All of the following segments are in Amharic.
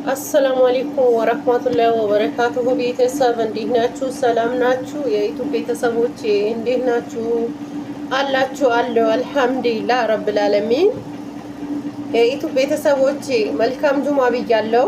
አሰላሙ አለይኩም ወረህመቱላሂ ወበረካቱሁ። ቤተሰብ እንዴት ናችሁ? ሰላም ናችሁ? የዩቱብ ቤተሰቦቼ እንዴት ናችሁ? አላችሁ? አለው አልሐምዱሊላህ ረብል ዓለሚን። የዩቱብ ቤተሰቦቼ መልካም ጁማ ብያለሁ።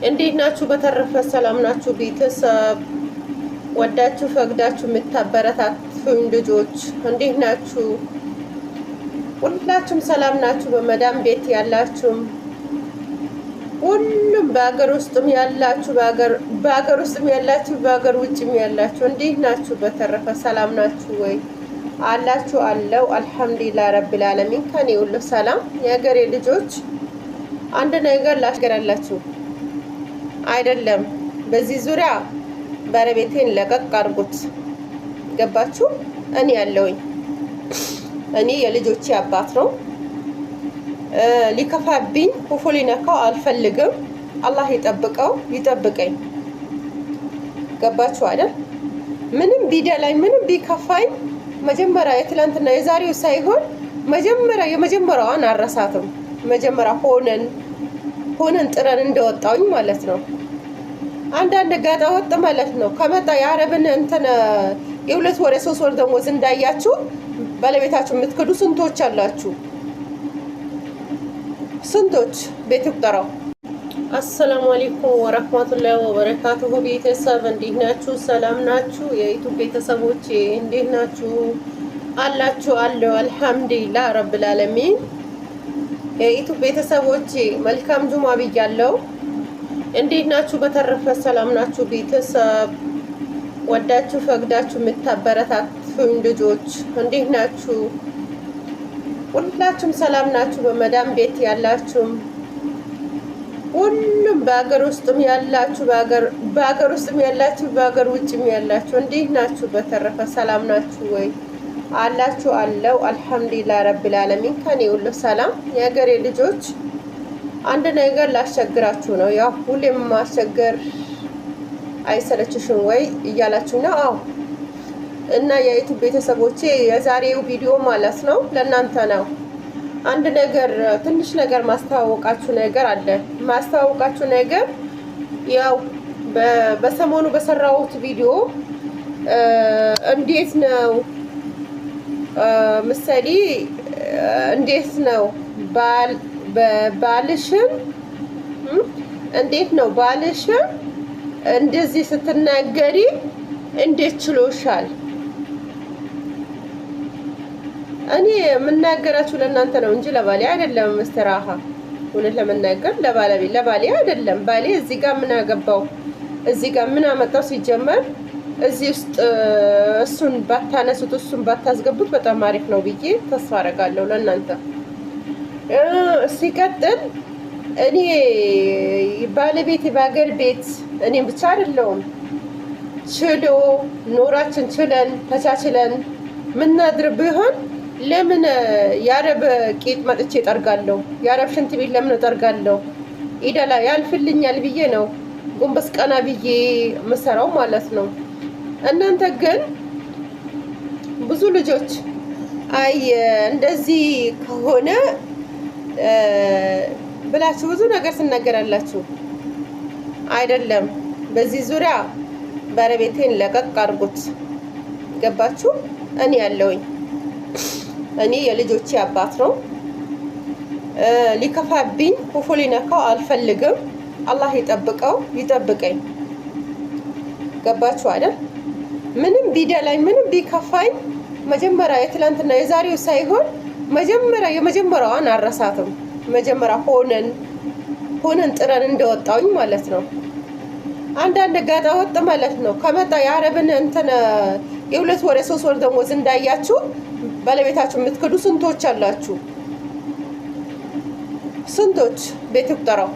እንዴት ናችሁ? በተረፈ ሰላም ናችሁ? ቤተሰብ ወዳችሁ ፈቅዳችሁ የምታበረታቱኝ ልጆች እንዴት ናችሁ? ሁላችሁም ሰላም ናችሁ? በመዳም ቤት ያላችሁም ሁሉም በሀገር ውስጥም ያላችሁ በሀገር ውስጥም ያላችሁ በሀገር ውጭም ያላችሁ እንዴት ናችሁ? በተረፈ ሰላም ናችሁ ወይ? አላችሁ? አለው አልሐምዱሊላህ ረብል ዓለሚን። ከኔ ሁሉ ሰላም። የሀገሬ ልጆች አንድ ነገር ላሽገራላችሁ አይደለም። በዚህ ዙሪያ ባለቤቴን ለቀቅ አድርጉት። ገባችሁ? እኔ ያለውኝ እኔ የልጆቼ አባት ነው። ሊከፋብኝ ክፉ ሊነካው አልፈልግም። አላህ ይጠብቀው ይጠብቀኝ። ገባችሁ አይደል? ምንም ቢደላኝ ምንም ቢከፋኝ መጀመሪያ የትላንትና የዛሬው ሳይሆን መጀመሪያ የመጀመሪያዋን አረሳትም። መጀመሪያ ሆነን ጥረን እንደወጣውኝ ማለት ነው። አንዳንድ ጋጣ ወጥ ማለት ነው ከመጣ የአረብን እንትን የሁለት ወር የሶስት ወር ደሞዝ እንዳያችሁ ባለቤታችሁ የምትክዱ ስንቶች አላችሁ? ስንቶች ቤት ይቁጠረው። አሰላሙ አለይኩም ወረህመቱላሂ ወበረካቱሁ። ቤተሰብ እንዴት ናችሁ? ሰላም ናችሁ? የዩቱብ ቤተሰቦቼ እንዴት ናችሁ? አላችሁ? አለው አልሐምዱሊላህ ረብል ዓለሚን። የዩቱብ ቤተሰቦቼ መልካም ጁማ ብያለሁ። እንዴት ናችሁ? በተረፈ ሰላም ናችሁ? ቤተሰብ ወዳችሁ ፈቅዳችሁ የምታበረታቱኝ ልጆች እንዴት ናችሁ? ሁላችሁም ሰላም ናችሁ? በመዳም ቤት ያላችሁም ሁሉም በሀገር ውስጥም ያላችሁ በሀገር ውስጥም ያላችሁ በሀገር ውጭም ያላችሁ እንዴት ናችሁ? በተረፈ ሰላም ናችሁ ወይ? አላችሁ? አለው አልሐምዱሊላህ ረብል ዓለሚን። ከኔ ሁሉ ሰላም። የሀገሬ ልጆች አንድ ነገር ላስቸግራችሁ ነው። ያው ሁሌም ማስቸገር አይሰለችሽም ወይ እያላችሁ ነው። አዎ። እና የዩቱብ ቤተሰቦቼ የዛሬው ቪዲዮ ማለት ነው ለእናንተ ነው። አንድ ነገር ትንሽ ነገር ማስተዋወቃችሁ ነገር አለ። ማስተዋወቃችሁ ነገር ያው በሰሞኑ በሰራሁት ቪዲዮ እንዴት ነው ምሳሌ እንዴት ነው ባልሽን እንዴት ነው ባልሽን እንደዚህ ስትናገሪ እንዴት ችሎሻል? እኔ የምናገራችሁ ለእናንተ ነው እንጂ ለባሌ አይደለም። መስተራሃ እውነት ለመናገር ለባሌ አይደለም። ባሌ እዚህ ጋር ምን አገባው? እዚህ ጋር ምን አመጣው? ሲጀመር እዚህ ውስጥ እሱን ባታነሱት እሱን ባታስገቡት በጣም አሪፍ ነው ብዬ ተስፋ አደርጋለሁ ለእናንተ። ሲቀጥል እኔ ባለቤት በሀገር ቤት እኔም ብቻ አይደለውም ችሎ ኖራችን ችለን ተቻችለን ምናድር ቢሆን ለምን የአረብ ቄጥ መጥቼ ጠርጋለሁ? የአረብ ሽንት ቤት ለምን ጠርጋለሁ? ኢዳላ ያልፍልኛል ብዬ ነው ጎንበስ ቀና ብዬ ምሰራው ማለት ነው። እናንተ ግን ብዙ ልጆች አይ እንደዚህ ከሆነ ብላችሁ ብዙ ነገር ትናገራላችሁ አይደለም። በዚህ ዙሪያ ባለቤቴን ለቀቅ አድርጉት። ገባችሁ? እኔ ያለውኝ እኔ የልጆቼ አባት ነው። ሊከፋብኝ ክፉ ሊነካው አልፈልግም። አላህ ይጠብቀው ይጠብቀኝ። ገባችሁ አይደል? ምንም ቢደላኝ ምንም ቢከፋኝ መጀመሪያ የትላንትና የዛሬው ሳይሆን መጀመሪያ የመጀመሪያዋን አረሳትም። መጀመሪያ ሆነን ጥረን እንደወጣውኝ ማለት ነው። አንዳንድ ጋጣ ወጥ ማለት ነው ከመጣ የአረብን እንትን የሁለት ወር የሶስት ወር ደሞዝ እንዳያችሁ ባለቤታችሁ የምትክዱ ስንቶች አላችሁ? ስንቶች ቤት ይቁጠረው።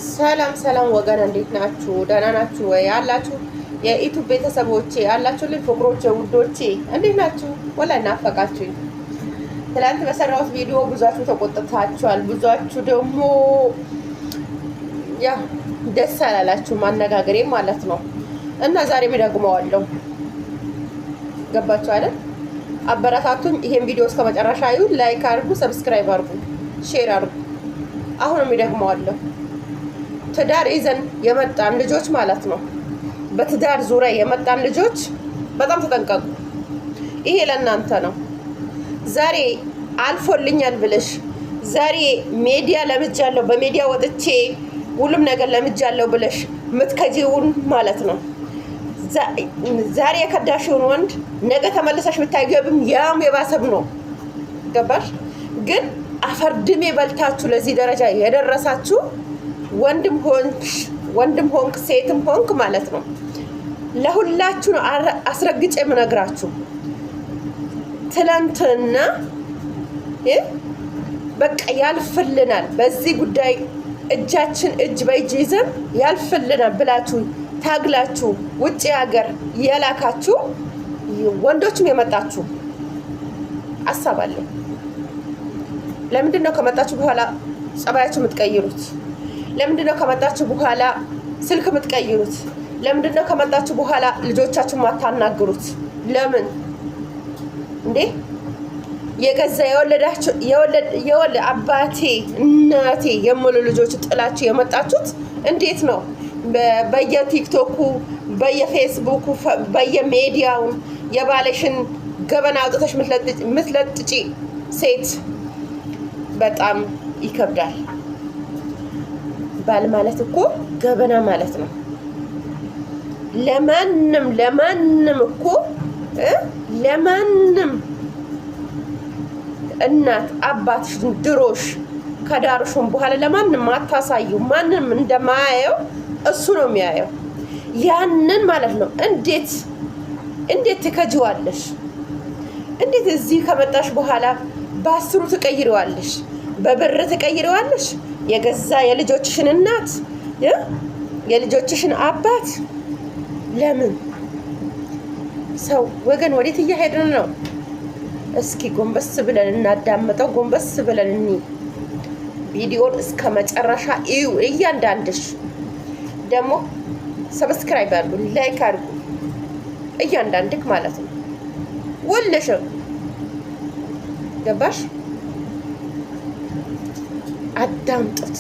ሰላም ሰላም ወገን እንዴት ናችሁ? ደህና ናችሁ ወይ? አላችሁ የዩቲዩብ ቤተሰቦቼ አላችሁልኝ፣ ፍቅሮቼ፣ ውዶቼ እንዴት ናችሁ? ወላሂ ናፈቃችሁኝ። ትላንት በሰራሁት ቪዲዮ ብዙአችሁ ተቆጥታችኋል፣ ብዙአችሁ ደግሞ ያ ደስ አላላችሁ ማነጋገሬ ማለት ነው። እና ዛሬም እደግመዋለሁ። ገባችሁ አይደል? አበረታቱኝ። ይሄን ቪዲዮ እስከ መጨረሻ እዩ። ላይክ አድርጉ፣ ሰብስክራይብ አድርጉ፣ ሼር አድርጉ። አሁንም እደግመዋለሁ። ትዳር ይዘን የመጣን ልጆች ማለት ነው፣ በትዳር ዙሪያ የመጣን ልጆች በጣም ተጠንቀቁ። ይሄ ለእናንተ ነው። ዛሬ አልፎልኛል ብለሽ ዛሬ ሚዲያ ለምጃለሁ፣ በሚዲያ ወጥቼ ሁሉም ነገር ለምጃለሁ ብለሽ ምትከጂውን ማለት ነው። ዛሬ የከዳሽውን ወንድ ነገ ተመልሰሽ ብታገቢም ያም የባሰብ ነው። ገባሽ? ግን አፈርድሜ በልታችሁ ለዚህ ደረጃ የደረሳችሁ ወንድም ሆንክ ሴትም ሆንክ ማለት ነው፣ ለሁላችሁ ነው አስረግጬ የምነግራችሁ። ትላንትና በቃ ያልፍልናል፣ በዚህ ጉዳይ እጃችን እጅ በእጅ ይዘን ያልፍልናል ብላችሁ ታግላችሁ ውጭ ሀገር የላካችሁ ወንዶችም የመጣችሁ አሳባለሁ። ለምንድን ነው ከመጣችሁ በኋላ ጸባያችሁ የምትቀይሩት? ለምንድን ነው ከመጣችሁ በኋላ ስልክ የምትቀይሩት? ለምንድን ነው ከመጣችሁ በኋላ ልጆቻችሁን ማታናግሩት? ለምን እንዴ? የገዛ የወለደ አባቴ እናቴ የሙሉ ልጆች ጥላችሁ የመጣችሁት እንዴት ነው? በየቲክቶኩ በየፌስቡኩ በየሜዲያውን የባለሽን ገበና አውጥተሽ ምትለጥጪ ሴት በጣም ይከብዳል። ባል ማለት እኮ ገበና ማለት ነው። ለማንም እኮ ለማንም እናት አባትሽን ድሮሽ ከዳርሹን በኋላ ለማንም አታሳዩ። ማንም እንደማያየው እሱ ነው የሚያየው። ያንን ማለት ነው። እንዴት ትከጂዋለሽ? እንዴት እዚህ ከመጣሽ በኋላ በአስሩ ትቀይሪዋለሽ? በብር ትቀይሪዋለሽ? የገዛ የልጆችሽን እናት የልጆችሽን አባት ለምን? ሰው ወገን ወዴት እያሄድን ነው? እስኪ ጎንበስ ብለን እናዳምጠው። ጎንበስ ብለን እኒ ቪዲዮን እስከ መጨረሻ እዩ። እያንዳንድሽ ደግሞ ሰብስክራይብ አድርጉ፣ ላይክ አድርጉ። እያንዳንድክ ማለት ነው። ሁልሽም ገባሽ? አዳምጡት።